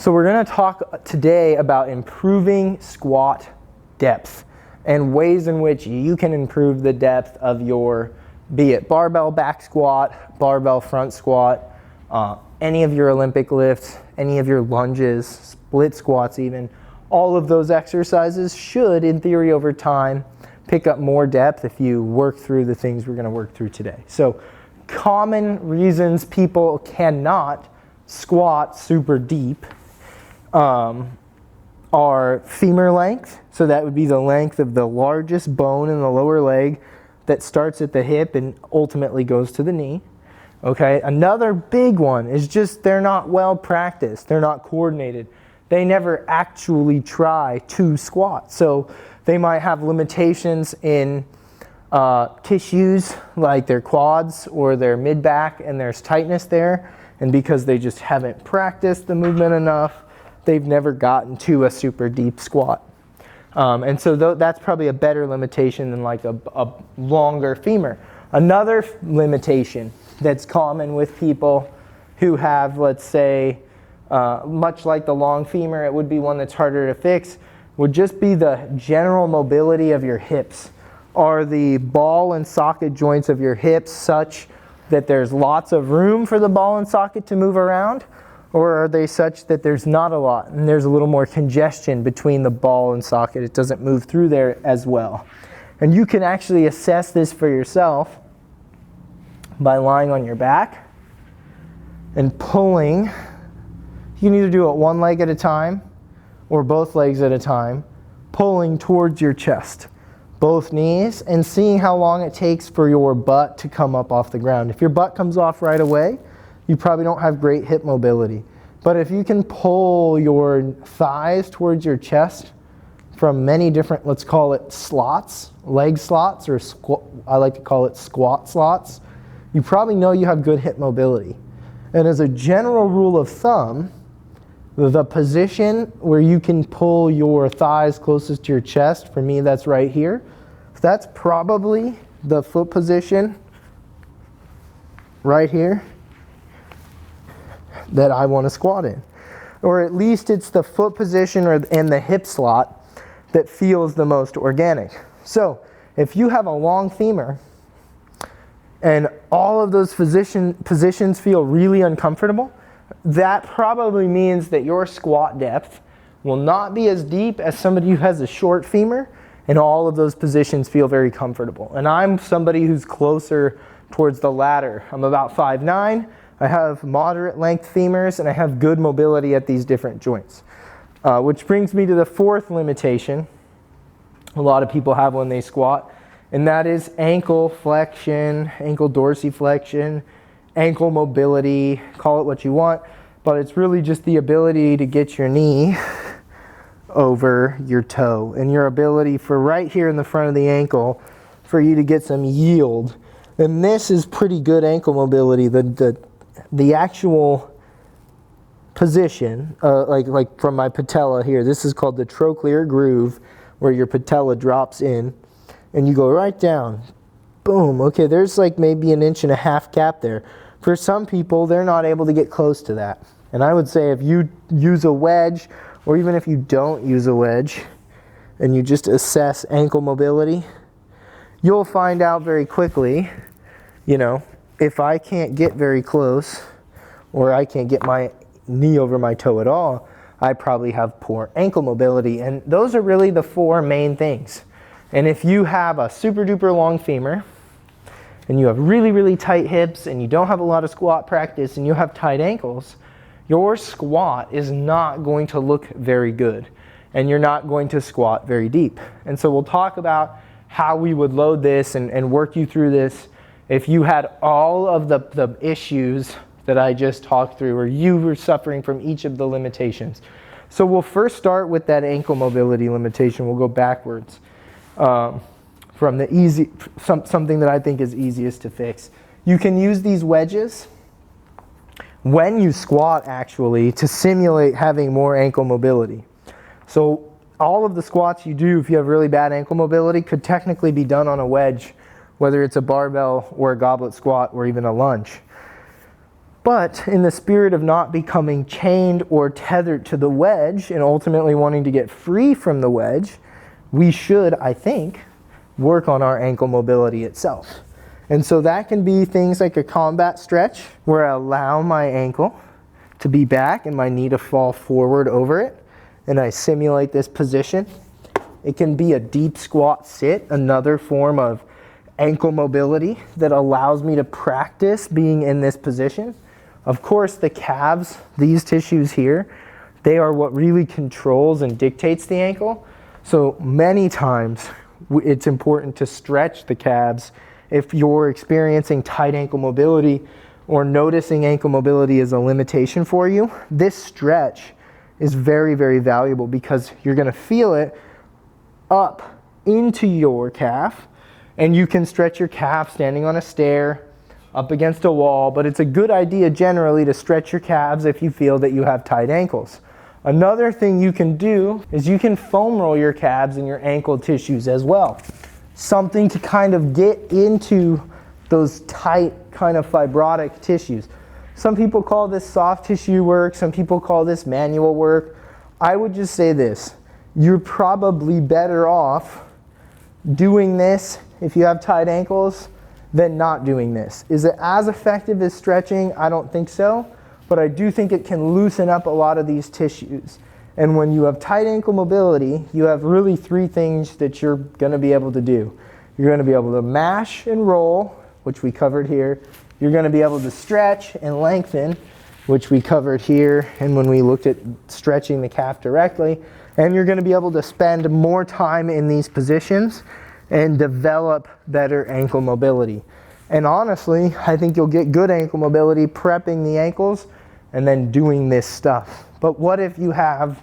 So we're going to talk today about improving squat depth and ways in which you can improve the depth of your, be it barbell back squat, barbell front squat, any of your Olympic lifts, any of your lunges, split squats even. All of those exercises should, in theory, over time, pick up more depth if you work through the things we're going to work through today. So common reasons people cannot squat super deep are femur length. So that would be the length of the largest bone in the lower leg that starts at the hip and ultimately goes to the knee. Okay, another big one is just they're not well practiced. They're not coordinated. They never actually try to squat. So they might have limitations in tissues like their quads or their mid-back, and there's tightness there. And because they just haven't practiced the movement enough, they've never gotten to a super deep squat. And so that's probably a better limitation than like a longer femur. Another limitation that's common with people who have, let's say, much like the long femur, it would be one that's harder to fix, would just be the general mobility of your hips. Are the ball and socket joints of your hips such that there's lots of room for the ball and socket to move around? Or are they such that there's not a lot and there's a little more congestion between the ball and socket? It doesn't move through there as well. And you can actually assess this for yourself by lying on your back and pulling. You can either do it one leg at a time or both legs at a time, pulling towards your chest, both knees, and seeing how long it takes for your butt to come up off the ground. If your butt comes off right away, you probably don't have great hip mobility. But if you can pull your thighs towards your chest from many different, let's call it slots, leg slots, or I like to call it squat slots, you probably know you have good hip mobility. And as a general rule of thumb, the position where you can pull your thighs closest to your chest, for me that's right here, that's probably the foot position right here that I want to squat in. Or at least it's the foot position and the hip slot that feels the most organic. So if you have a long femur and all of those positions feel really uncomfortable, that probably means that your squat depth will not be as deep as somebody who has a short femur and all of those positions feel very comfortable. And I'm somebody who's closer towards the latter. I'm about 5'9". I have moderate length femurs and I have good mobility at these different joints. Which brings me to the fourth limitation a lot of people have when they squat, and that is ankle flexion, ankle dorsiflexion, ankle mobility, call it what you want, but it's really just the ability to get your knee over your toe and your ability for right here in the front of the ankle for you to get some yield. And this is pretty good ankle mobility. The actual position, like from my patella here, this is called the trochlear groove, where your patella drops in and you go right down. Boom. Okay, there's like maybe 1.5 inch gap there. For some people, they're not able to get close to that. And I would say if you use a wedge, or even if you don't use a wedge, and you just assess ankle mobility, you'll find out very quickly, if I can't get very close, or I can't get my knee over my toe at all, I probably have poor ankle mobility. And those are really the four main things. And if you have a super duper long femur, and you have really, really tight hips, and you don't have a lot of squat practice, and you have tight ankles, your squat is not going to look very good. And you're not going to squat very deep. And so we'll talk about how we would load this and work you through this if you had all of the issues that I just talked through, or you were suffering from each of the limitations. So we'll first start with that ankle mobility limitation. We'll go backwards from the something that I think is easiest to fix. You can use these wedges when you squat actually to simulate having more ankle mobility. So all of the squats you do, if you have really bad ankle mobility, could technically be done on a wedge, whether it's a barbell or a goblet squat or even a lunge. But in the spirit of not becoming chained or tethered to the wedge and ultimately wanting to get free from the wedge, we should, I think, work on our ankle mobility itself. And so that can be things like a combat stretch where I allow my ankle to be back and my knee to fall forward over it, and I simulate this position. It can be a deep squat sit, another form of ankle mobility that allows me to practice being in this position. Of course, the calves, these tissues here, they are what really controls and dictates the ankle. So many times it's important to stretch the calves if you're experiencing tight ankle mobility or noticing ankle mobility is a limitation for you. This stretch is very, very valuable because you're going to feel it up into your calf, and you can stretch your calf standing on a stair, up against a wall, but it's a good idea generally to stretch your calves if you feel that you have tight ankles. Another thing you can do is you can foam roll your calves and your ankle tissues as well. Something to kind of get into those tight kind of fibrotic tissues. Some people call this soft tissue work, some people call this manual work. I would just say this, you're probably better off doing this if you have tight ankles than not doing this. Is it as effective as stretching? I don't think so, but I do think it can loosen up a lot of these tissues. And when you have tight ankle mobility, you have really three things that you're going to be able to do. You're going to be able to mash and roll, which we covered here. You're going to be able to stretch and lengthen, which we covered here and when we looked at stretching the calf directly. And you're going to be able to spend more time in these positions and develop better ankle mobility. And honestly, I think you'll get good ankle mobility prepping the ankles and then doing this stuff. But what if you have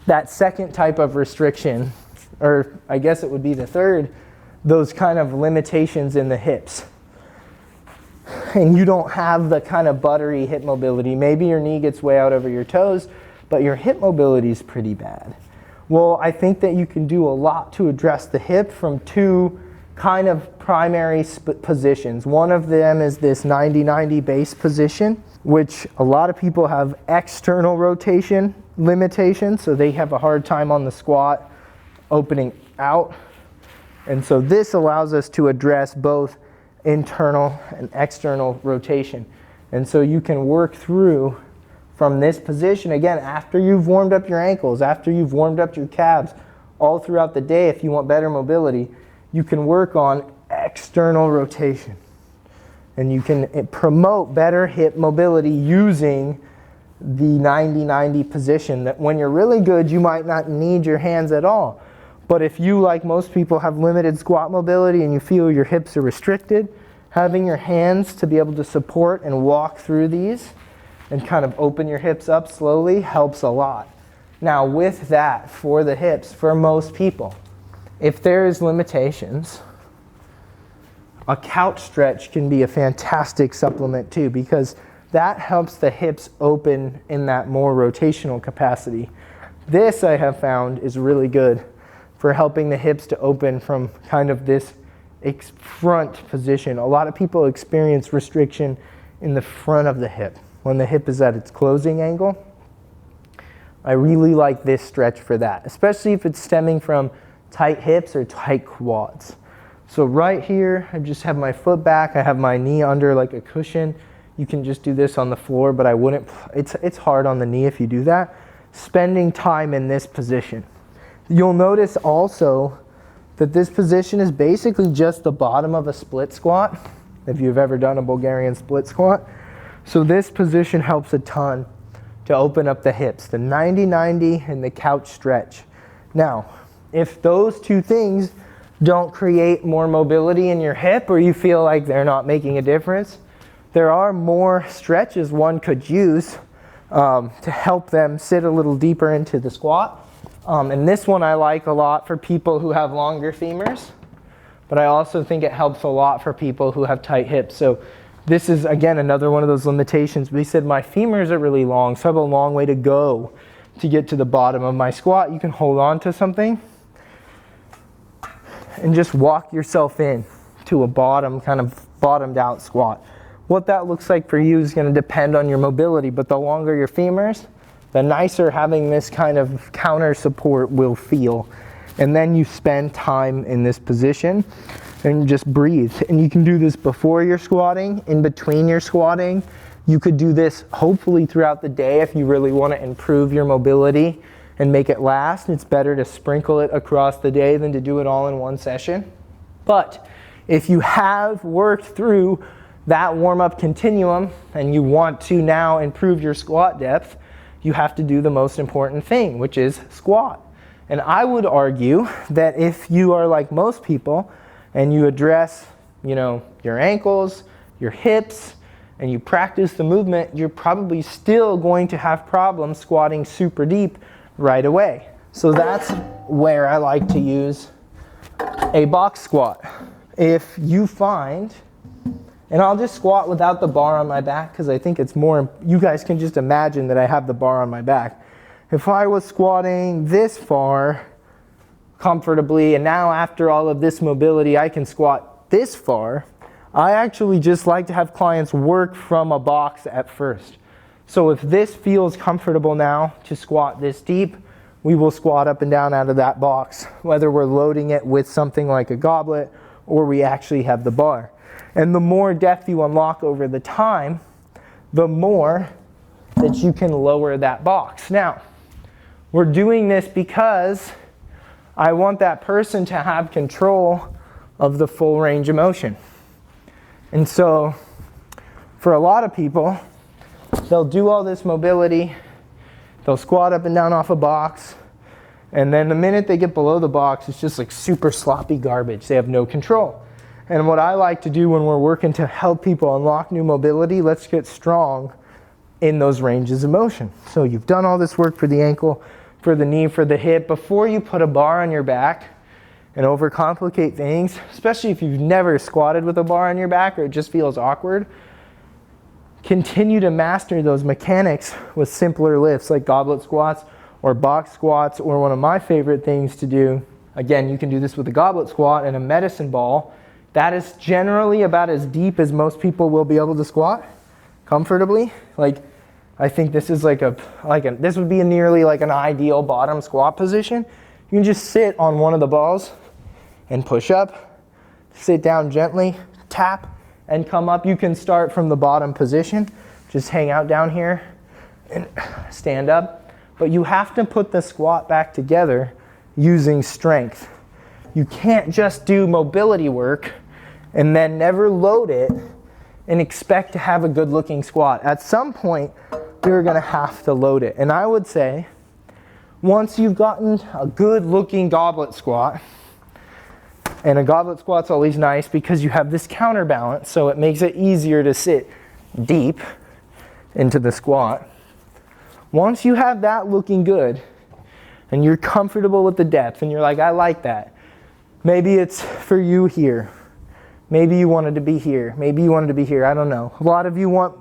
that second type of restriction, or I guess it would be the third, those kind of limitations in the hips, and you don't have the kind of buttery hip mobility? Maybe your knee gets way out over your toes, but your hip mobility is pretty bad. Well, I think that you can do a lot to address the hip from two kind of primary positions. One of them is this 90-90 base position, which a lot of people have external rotation limitations, so they have a hard time on the squat opening out. And so this allows us to address both internal and external rotation. And so you can work through from this position, again, after you've warmed up your ankles, after you've warmed up your calves, all throughout the day. If you want better mobility, you can work on external rotation. And you can promote better hip mobility using the 90-90 position, that when you're really good, you might not need your hands at all. But if you, like most people, have limited squat mobility and you feel your hips are restricted, having your hands to be able to support and walk through these and kind of open your hips up slowly helps a lot. Now with that, for the hips, for most people, if there is limitations, a couch stretch can be a fantastic supplement too, because that helps the hips open in that more rotational capacity. This, I have found, is really good for helping the hips to open from kind of this front position. A lot of people experience restriction in the front of the hip when the hip is at its closing angle. I really like this stretch for that, especially if it's stemming from tight hips or tight quads. So right here, I just have my foot back. I have my knee under like a cushion. You can just do this on the floor, but I wouldn't. It's hard on the knee if you do that. Spending time in this position. You'll notice also that this position is basically just the bottom of a split squat, if you've ever done a Bulgarian split squat. So this position helps a ton to open up the hips, the 90-90 and the couch stretch. Now, if those two things don't create more mobility in your hip, or you feel like they're not making a difference, there are more stretches one could use to help them sit a little deeper into the squat. And this one I like a lot for people who have longer femurs, but I also think it helps a lot for people who have tight hips. So this is, again, another one of those limitations. We said my femurs are really long, so I have a long way to go to get to the bottom of my squat. You can hold on to something and just walk yourself in to a kind of bottomed out squat. what that looks like for you is going to depend on your mobility, but the longer your femurs, the nicer having this kind of counter support will feel. And then you spend time in this position and just breathe. And you can do this before you're squatting, in between your squatting. You could do this hopefully throughout the day if you really want to improve your mobility and make it last. It's better to sprinkle it across the day than to do it all in one session. But if you have worked through that warm-up continuum and you want to now improve your squat depth, you have to do the most important thing, which is squat. And I would argue that if you are like most people and you address, your ankles, your hips, and you practice the movement, you're probably still going to have problems squatting super deep right away. So that's where I like to use a box squat. If you find, and I'll just squat without the bar on my back because I think it's more, you guys can just imagine that I have the bar on my back. If I was squatting this far comfortably, and now after all of this mobility I can squat this far, I actually just like to have clients work from a box at first. So if this feels comfortable now to squat this deep, we will squat up and down out of that box, whether we're loading it with something like a goblet or we actually have the bar. And the more depth you unlock over the time, the more that you can lower that box. Now, we're doing this because I want that person to have control of the full range of motion. And so, for a lot of people, they'll do all this mobility, they'll squat up and down off a box, and then the minute they get below the box, it's just like super sloppy garbage. They have no control. And what I like to do when we're working to help people unlock new mobility, let's get strong in those ranges of motion. So you've done all this work for the ankle, for the knee, for the hip. Before you put a bar on your back and overcomplicate things, especially if you've never squatted with a bar on your back or it just feels awkward, continue to master those mechanics with simpler lifts like goblet squats or box squats, or one of my favorite things to do, again, you can do this with a goblet squat and a medicine ball. That is generally about as deep as most people will be able to squat comfortably. Like, I think this is this would be nearly like an ideal bottom squat position. You can just sit on one of the balls and push up, sit down gently, tap, and come up. You can start from the bottom position, just hang out down here and stand up. But you have to put the squat back together using strength. You can't just do mobility work and then never load it and expect to have a good looking squat. At some point, you're gonna have to load it. And I would say, once you've gotten a good looking goblet squat, and a goblet squat's always nice because you have this counterbalance, so it makes it easier to sit deep into the squat. Once you have that looking good, and you're comfortable with the depth, and you're like, I like that. Maybe it's for you here. Maybe you wanted to be here. Maybe you wanted to be here. I don't know. A lot of you want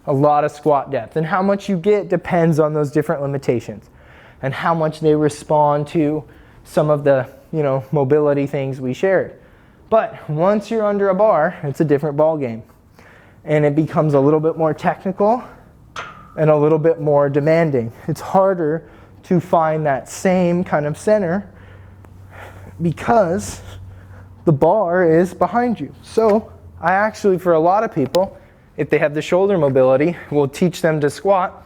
a lot of squat depth. And how much you get depends on those different limitations and how much they respond to some of the, mobility things we shared. But once you're under a bar, it's a different ball game. And it becomes a little bit more technical and a little bit more demanding. It's harder to find that same kind of center because the bar is behind you. So I actually, for a lot of people, if they have the shoulder mobility, will teach them to squat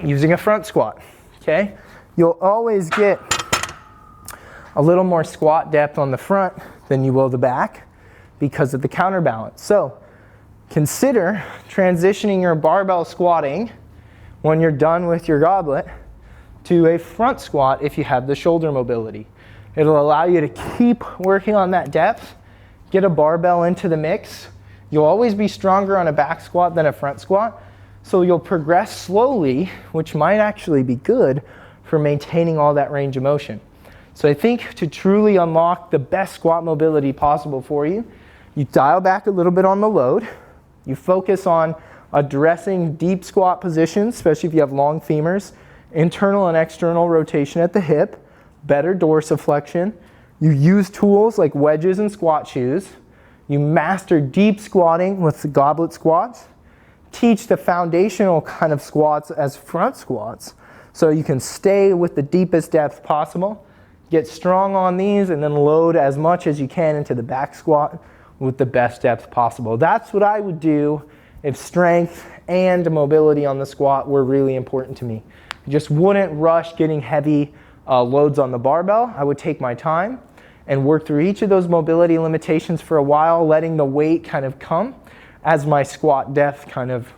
using a front squat, okay? You'll always get a little more squat depth on the front than you will the back because of the counterbalance. So consider transitioning your barbell squatting when you're done with your goblet to a front squat if you have the shoulder mobility. It'll allow you to keep working on that depth, get a barbell into the mix. You'll always be stronger on a back squat than a front squat, so you'll progress slowly, which might actually be good for maintaining all that range of motion. So I think to truly unlock the best squat mobility possible for you, you dial back a little bit on the load, you focus on addressing deep squat positions, especially if you have long femurs, internal and external rotation at the hip, better dorsiflexion. You use tools like wedges and squat shoes. You master deep squatting with the goblet squats. Teach the foundational kind of squats as front squats, so you can stay with the deepest depth possible. Get strong on these and then load as much as you can into the back squat with the best depth possible. That's what I would do if strength and mobility on the squat were really important to me. I just wouldn't rush getting heavy loads on the barbell. I would take my time and work through each of those mobility limitations for a while, letting the weight kind of come as my squat depth kind of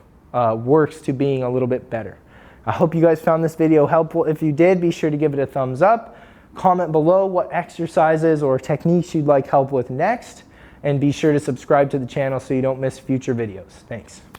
works to being a little bit better. I hope you guys found this video helpful. If you did, be sure to give it a thumbs up. Comment below what exercises or techniques you'd like help with next, and be sure to subscribe to the channel so you don't miss future videos. Thanks.